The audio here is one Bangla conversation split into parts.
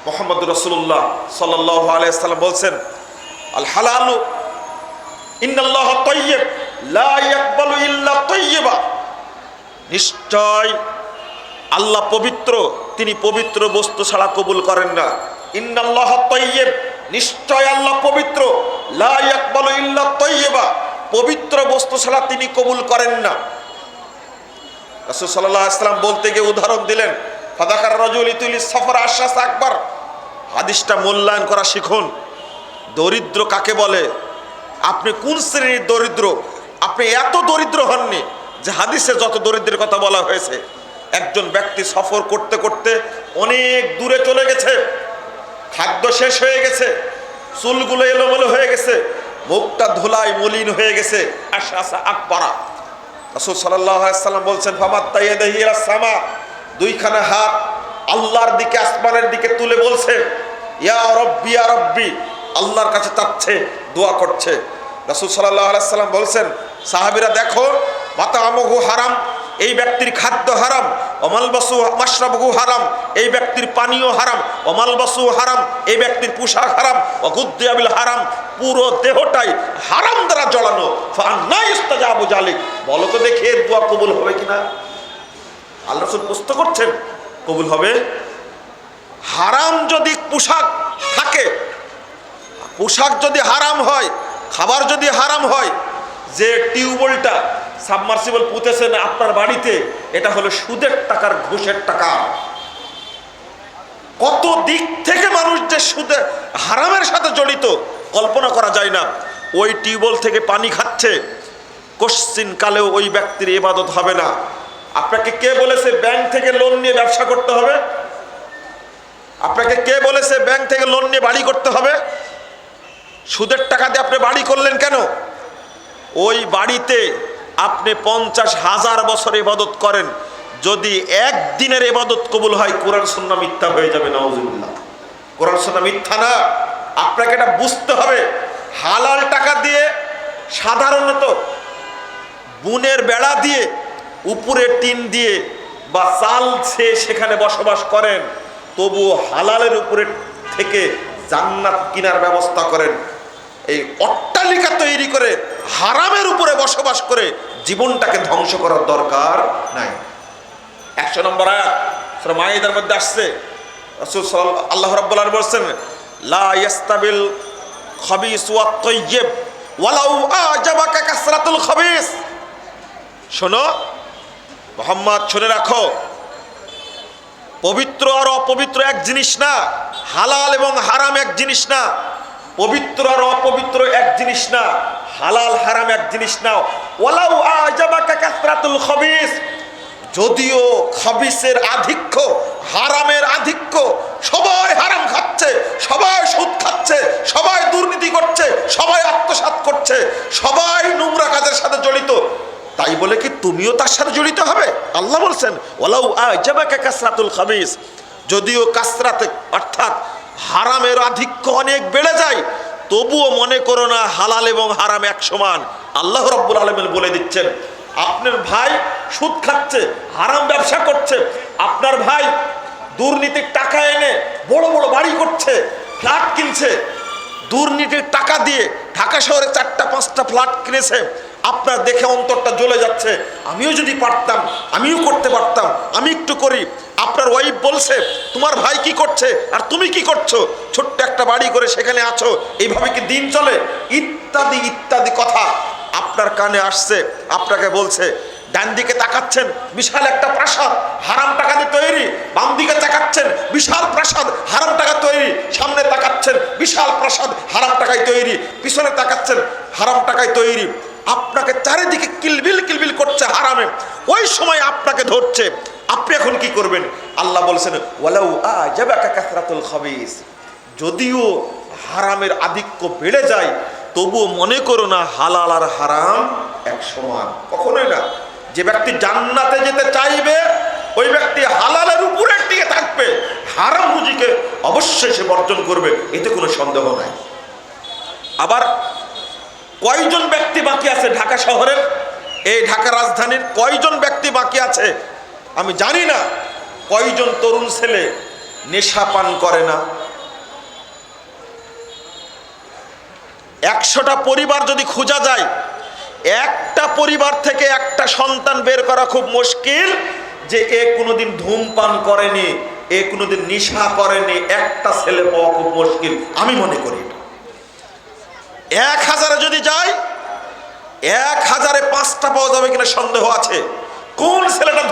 মুহাম্মদ রাসূলুল্লাহ সাল্লাল্লাহু আলাইহি ওয়াসাল্লাম বলছেন, আল হালালু ইন্নাল্লাহা তাইয়্যিব লা ইয়াকবালু ইল্লা তাইয়্যিবা। নিশ্চয় আল্লাহ পবিত্র, তিনি পবিত্র বস্তু ছাড়া কবুল করেন না। ইন্নাল্লাহা তাইয়্যিব, নিশ্চয় আল্লাহ পবিত্র, লা ইয়াকবালু ইল্লা তাইয়্যিবা, পবিত্র বস্তু ছাড়া তিনি কবুল করেন না। রাসূল সাল্লাল্লাহু আলাইহি ওয়াসাল্লাম বলতে গিয়ে উদাহরণ দিলেন, ফাদাকার রাজুল ইতুলি সফর আশরাস আকবার। হাদিসটা মূল্যায়ন করা শিখুন। দরিদ্র কাকে বলে? আপনি কোন শ্রেণীর দরিদ্র? আপনি এত দরিদ্র হননি যে হাদিসে যত দরিদ্রের কথা বলা হয়েছে। একজন ব্যক্তি সফর করতে করতে অনেক দূরে চলে গেছে, খাদ্য শেষ হয়ে গেছে, চুলগুলো এলোমেলো হয়ে গেছে, মুখটা ধুলায় মলিন হয়ে গেছে, আশরাস আকবারা। রাসূল সাল্লাল্লাহু আলাইহি ওয়াসাল্লাম বলছেন, ফামাত্তা ইয়াদাহি ইলা সামা, দুইখানা হাত আল্লাহর দিকে, আসমানের দিকে তুলে বলছে, ইয়া রব্বি ইয়া রব্বি, আল্লাহর কাছে চাচ্ছে, দোয়া করছে। রাসূল সাল্লাল্লাহু আলাইহি ওয়াসাল্লাম বলছেন, সাহাবীরা দেখো, মাতামুহু হারাম, এই ব্যক্তির খাদ্য হারাম, ওমালবাসু মাশরাবুহু হারাম, এই ব্যক্তির পানীয় হারাম, ওমালবাসু হারাম, এই ব্যক্তির পোশাক হারাম, ওগুদ্দিয়া বিল হারাম, পুরো দেহটাই হারাম দ্বারা জড়ানো। ফাআন্না ইস্তাজাবু যালিক, বলো তো দেখি এর দোয়া কবুল হবে কিনা? আল্লাহ রাসূল প্রশ্ন করছেন, কবুল হবে? হারাম যদি পোশাক থাকে, পোশাক যদি হারাম হয়, খাবার যদি হারাম হয়, যে টিউবওয়েলটা সাবমার্সিবল পুঁতেছেন আপনার বাড়িতে, এটা হলো সুদের টাকার, ঘুষের টাকা। কত দিক থেকে মানুষ যে সুদে হারামের সাথে জড়িত কল্পনা করা যায় না। ওই টিউবওয়েল থেকে পানি খাচ্ছে, কোশ্চিন কালেও ওই ব্যক্তির ইবাদত হবে না। আপনাকে কে বলেছে ব্যাংক থেকে লোন নিয়ে ব্যবসা করতে হবে? আপনাকে কে বলেছে ব্যাংক থেকে লোন নিয়ে বাড়ি করতে হবে? সুদের টাকা দিয়ে আপনি বাড়ি করলেন কেন? ওই বাড়িতে আপনি 50,000 বছর ইবাদত করেন, যদি একদিনের ইবাদত কবুল হয়, কোরআন সুন্নাহ মিথ্যা হয়ে যাবে। নাউজুবিল্লাহ। কোরআন সুন্নাহ মিথ্যা না, আপনাকে এটা বুঝতে হবে। হালাল টাকা দিয়ে সাধারণত বুনের বেড়া দিয়ে, উপরে টিন দিয়ে বা চাল সেখানে বসবাস করেন, তবু হালালের উপরে থেকে জান্নাত কেনার ব্যবস্থা করেন। এই অট্টালিকা তৈরি করে হারামের উপরে বসবাস করে জীবনটাকে ধ্বংস করার দরকার নাই। 100 নম্বর আয়াত সূরা মাইদার মধ্যে আসছে, রাসূল সাল্লাল্লাহু আল্লাহ রাব্বুল আলামিন বলেছেন, লা ইয়াস্তাবিল খাবিস ওয়াত তাইয়্যিব ওয়ালাউ আজাবাকা কাসরাতুল খাবিস। শোনো মুহাম্মদ, শুনে রাখো, পবিত্র আর অপবিত্র এক জিনিস না, হালাল এবং হারাম এক জিনিস না, পবিত্র আর অপবিত্র এক জিনিস না, হালাল হারাম এক জিনিস না। ওয়ালাউ আজাবাকা কাসরাতুল খাবিস, যদিও খাবিসের আধিক্য, হারামের আধিক্য, সবাই হারাম খাচ্ছে, সবাই সুদ খাচ্ছে, সবাই দুর্নীতি করছে, সবাই আত্মসাৎ করছে, সবাই নোংরা কাজের সাথে জড়িত, তাই বলে কি তুমিও তার সাথে জড়িত হবে? আল্লাহ বলছেন, ওয়ালাউ আজাবাকা কাসরাতুল খাবিস, যদিও কাসরাত অর্থাৎ হারামের আধিক্য অনেক বেড়ে যায়, তবুও মনে করো না হালাল এবং হারাম এক সমান। আল্লাহ রাব্বুল আলামিন বলে দিচ্ছেন, আপনার ভাই সুদ খাচ্ছে, হারাম ব্যবসা করছে, আপনার ভাই দুর্নীতির টাকা এনে বড় বড় বাড়ি করছে, ফ্ল্যাট কিনছে, দুর্নীতির টাকা দিয়ে ঢাকা শহরে 4টা-5টা ফ্ল্যাট কিনেছে, আপনার দেখে অন্তরটা জ্বলে যাচ্ছে, আমিও যদি পারতাম, আমিও করতে পারতাম, আমি একটু করি। আপনার ওয়াইফ বলছে, তোমার ভাই কি করছে আর তুমি কি করছো, ছোট্ট একটা বাড়ি করে সেখানে আছো, এইভাবে কি দিন চলে? ইত্যাদি ইত্যাদি কথা আপনার কানে আসছে, আপনাকে বলছে। ডান দিকে তাকাচ্ছেন, বিশাল একটা প্রাসাদ হারাম টাকা দিয়ে তৈরি, বাম দিকে তাকাচ্ছেন, বিশাল প্রাসাদ হারাম টাকা তৈরি, সামনে তাকাচ্ছেন, বিশাল প্রাসাদ হারাম টাকায় তৈরি, পিছনে তাকাচ্ছেন, হারাম টাকায় তৈরি। আপনাকে চারিদিকে কিলবিল কিলবিল করছে হারামে, ওই সময় আপনাকে ধরছে, আপনি এখন কি করবেন? আল্লাহ বলছেন, ওয়ালাউ আজাবাকা কাসরাতুল খাবিস, যদিও হারামের আধিক্য বেড়ে যায়, তবুও মনে করো না হালাল আর হারাম এক সমান, কখনোই না। যে ব্যক্তি জান্নাতে যেতে চাইবে, ওই ব্যক্তি হালালের উপরে টিকে থাকবে, হারাম রুজিকে অবশ্যই সে বর্জন করবে, এতে কোনো সন্দেহ নাই। আবার কয়জন ব্যক্তি বাকি আছে ঢাকা শহরের, এই ঢাকা রাজধানীর কয়জন ব্যক্তি বাকি আছে আমি জানি না, কয়জন তরুণ ছেলে নেশা পান করে না, 100টা পরিবার যদি খোঁজা যায়, একটা পরিবার থেকে একটা সন্তান বের করা খুব মুশকিল যে এ কোনোদিন ধূমপান করেনি, এ কোনোদিন নেশা করেনি, একটা ছেলে পাওয়া খুব মুশকিল আমি মনে করি। 1000-এ যদি যায়, 1000-এ 5টা পাওয়া যাবে কিনা সন্দেহ আছে। কোন ছেলেটা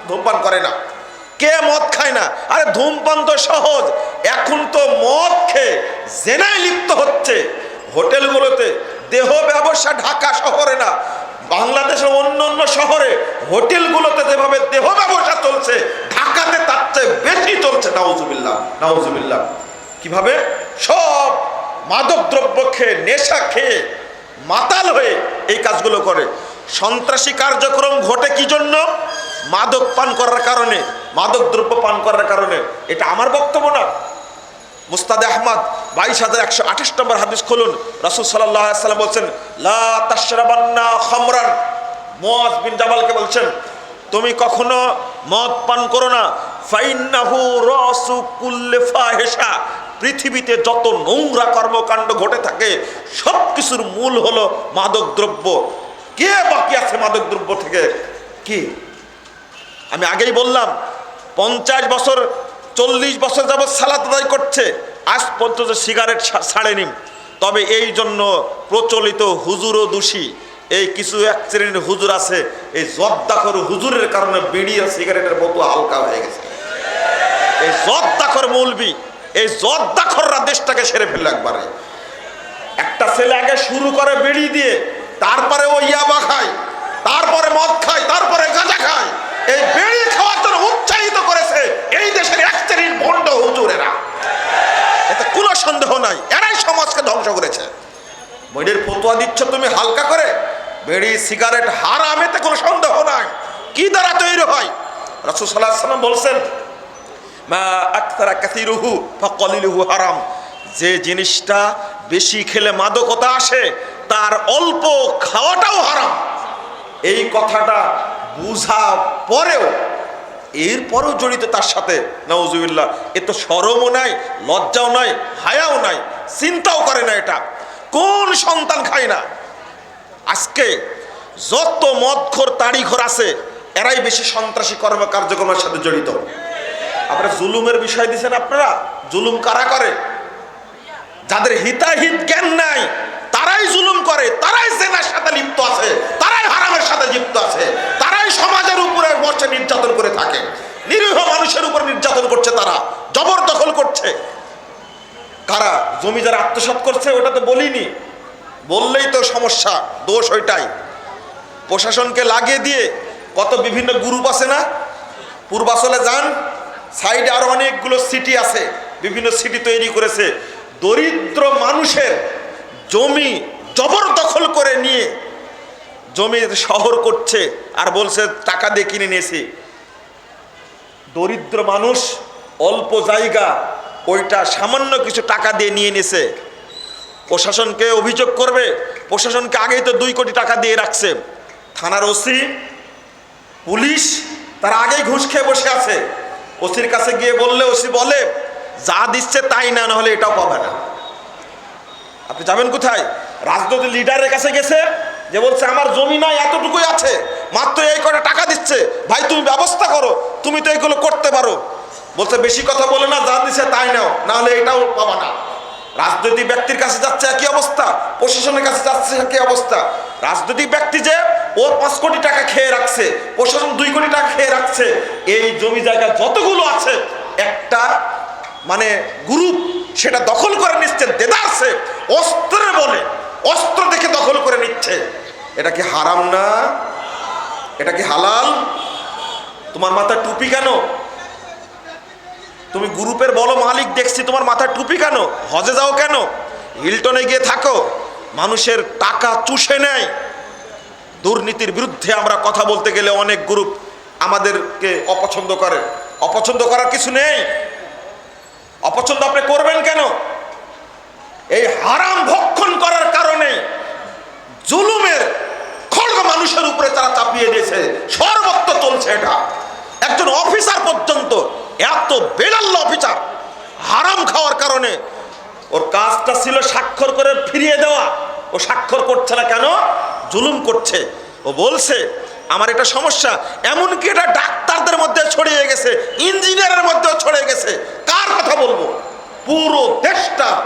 ধূমপান করে না? কে মদ খায় না? আরে ধূমপান তো সহজ। এখন তো মদ খেয়ে জেনায় লিপ্ত হচ্ছে হোটেলগুলোতে। দেহ ব্যবসা ঢাকা শহরে না, বাংলাদেশের অন্য অন্য শহরে হোটেলগুলোতে যেভাবে দেহ ব্যবসা চলছে, ঢাকাতে তার চেয়ে বেশি চলছে। নাউজুবিল্লাহ, নাউজুবিল্লাহ। কিভাবে? সব মাদক দ্রব্য খেয়ে, নেশা খেয়ে, মাতাল হয়ে এই কাজগুলো করে। সন্ত্রাসী কার্যক্রম ঘটে কি জন্য? মাদক পান করার কারণে, মাদক দ্রব্য পান করার কারণে। এটা আমার বক্তব্য না। মুস্তাদে আহমদ 22128 নম্বর হাদিস খুলুন। রাসূল সাল্লাল্লাহু আলাইহি ওয়াসাল্লাম বলছেন, লা তাশরাবান্না খামরান। মুআয বিন জাবালকে বলছেন, তুমি কখনো মদ পান করো না। ফাইন্নাহু রাসু কুল্লি ফাহিশা। পৃথিবীতে যত নোংরা কর্মকাণ্ড ঘটে থাকে সব কিছুর মূল হলো মাদক দ্রব্য। কে বাকি আছে মাদক দ্রব্য থেকে? কি? আমি আগেই বললাম 50 বছর 40 বছর যাবৎ সালাত আদায় করছে, আজ পর্যন্ত সিগারেট ছাড়েনি। তবে এই জন্য প্রচলিত হুজুরও দোষী। এই কিছু এক শ্রেণীর হুজুর আছে, এই জর্দাখর হুজুরের কারণে বিড়ি আর সিগারেটের মতো হালকা হয়ে গেছে। এই জর্দাখর মৌলবি, এই জর্দাখররা দেশটাকে সেরে ফেললো একবারে। একটা ছেলে আগে শুরু করে বিড়ি দিয়ে, তারপরে ও ইয়াবা খায়, তারপরে মদ খায়, তারপরে গাঁজা খায়। এই বিড়ি খাওয়ার জন্য উৎসাহিত করেছে এই দেশের এক শ্রেণীর ভণ্ড হুজুরেরা। এতে কোনো সন্দেহ নাই, এরাই সমাজকে ধ্বংস করেছে। বইয়ের ফতোয়া দিচ্ছ তুমি হালকা করে, বিড়ি সিগারেট হারাম, এতে কোনো সন্দেহ নাই। কি দ্বারা তৈরি হয়? রাসূল সাল্লাল্লাহু আলাইহি ওয়াসাল্লাম বলছেন, মা আকতারা কাসিরুহু ফাকালিলুহু হারাম। যে জিনিসটা বেশি খেলে মাদকতা আসে, তার অল্প খাওয়াটাও হারাম। এই কথাটা বুঝা পরেও, এরপরেও জড়িত তার সাথে, নাউজুবিল্লাহ। এ তো শরমও নাই, লজ্জাও নাই, হায়াও নাই, চিন্তাও করে না। এটা কোন সন্তান খায় না? আজকে যত মদখোর তাড়িখোর আছে, এরাই বেশি সন্ত্রাসী কার্যক্রমের সাথে জড়িত। আপনারা জুলুমের বিষয় দিচ্ছেন। আপনারা জুলুম কারা করে? যাদের হিতাহিত জ্ঞান নাই তারাই জুলুম করে, তারাই জেনার সাথে লিপ্ত আছে, তারাই হারামের সাথে লিপ্ত আছে, তারাই সমাজের উপরে বসে নির্যাতন করে থাকে, নিরীহ মানুষের উপর নির্যাতন করছে, তারা জবরদখল করছে। কারা? জমি যারা আত্মসাৎ করছে, ওটা তো বলিনি, বললেই তো সমস্যা, দোষ ওইটাই। প্রশাসনকে লাগিয়ে দিয়ে কত বিভিন্ন গ্রুপ আছে না, পূর্বাচলে যান, সাইডে আরো অনেকগুলো সিটি আছে, বিভিন্ন সিটি তৈরি করেছে। দরিদ্র মানুষের জমি জবরদখল করে নিয়ে জমি শহর করছে আর বলছে টাকা দিয়ে কিনে নিয়েছি। দরিদ্র মানুষ অল্প জায়গা, ওইটা সামান্য কিছু টাকা দিয়ে নিয়ে নিয়েছে। প্রশাসনকে অভিযোগ করবে, প্রশাসনকে আগেই তো 2 কোটি টাকা দিয়ে রাখছে। থানার ওসি, পুলিশ তারা আগেই ঘুষ খেয়ে বসে আছে। ওসির কাছে গিয়ে বললে ওসি বলে যা দিচ্ছে তাই না, হলে এটাও পাবে না। আপনি যাবেন কোথায়? রাজনৈতিক লিডারের কাছে গেছে, যে বলছে আমার জমি নাই, এতটুকুই আছে, মাত্র এই কটা টাকা দিচ্ছে, ভাই তুমি ব্যবস্থা করো, তুমি তো এগুলো করতে পারো। বলছে বেশি কথা বলে না, যা দিচ্ছে তাই নাও, না হলে এটাও পাবা না। রাজনৈতিক ব্যক্তির কাছে যাচ্ছে একই অবস্থা, প্রশাসনের কাছে যাচ্ছে একই অবস্থা। রাজনৈতিক ব্যক্তি যে ও 5 কোটি টাকা খেয়ে রাখছে, প্রশাসন 2 কোটি টাকা খেয়ে রাখছে, এই জমি জায়গা যতগুলো আছে একটা মানে গ্রুপ সেটা দখল করে নিচ্ছে, দেদারছে, অস্ত্রে বলে, অস্ত্র দেখে দখল করে নিচ্ছে। এটা কি হারাম না? এটা কি হালাল? তোমার মাথায় টুপি কেন? তুমি গ্রুপের বড় মালিক দেখছি, তোমার মাথায় টুপি কেন? হজে যাও কেন? হিলটনে গিয়ে থাকো, মানুষের টাকা চুষে নেয়। দুর্নীতির বিরুদ্ধে আমরা কথা বলতে গেলে অনেক গ্রুপ আমাদেরকে অপছন্দ করে। অপছন্দ করার কিছু নেই। অপছন্দ আপনি করবেন কেন? এই হারাম ভক্ষণ করার কারণে জুলুমের খড়গ মানুষের উপরে তারা চাপিয়ে দিয়েছে, সর্বত্র চলছে এটা। একজন অফিসার পর্যন্ত, এত বেলাল্লা অফিসার হারাম খাওয়ার কারণে ওর কাজটা ছিল স্বাক্ষর করে ফিরিয়ে দেওয়া। ও স্বাক্ষর করছে না কেন? জুলুম করছে। ও বলছে আমার এটা সমস্যা, এমনকি এটা ডাক্তারদের মধ্যে ছড়িয়ে গেছে, ইঞ্জিনিয়ারের মধ্যেও ছড়িয়ে গেছে। কার কথা বলবো? পুরো দেশটা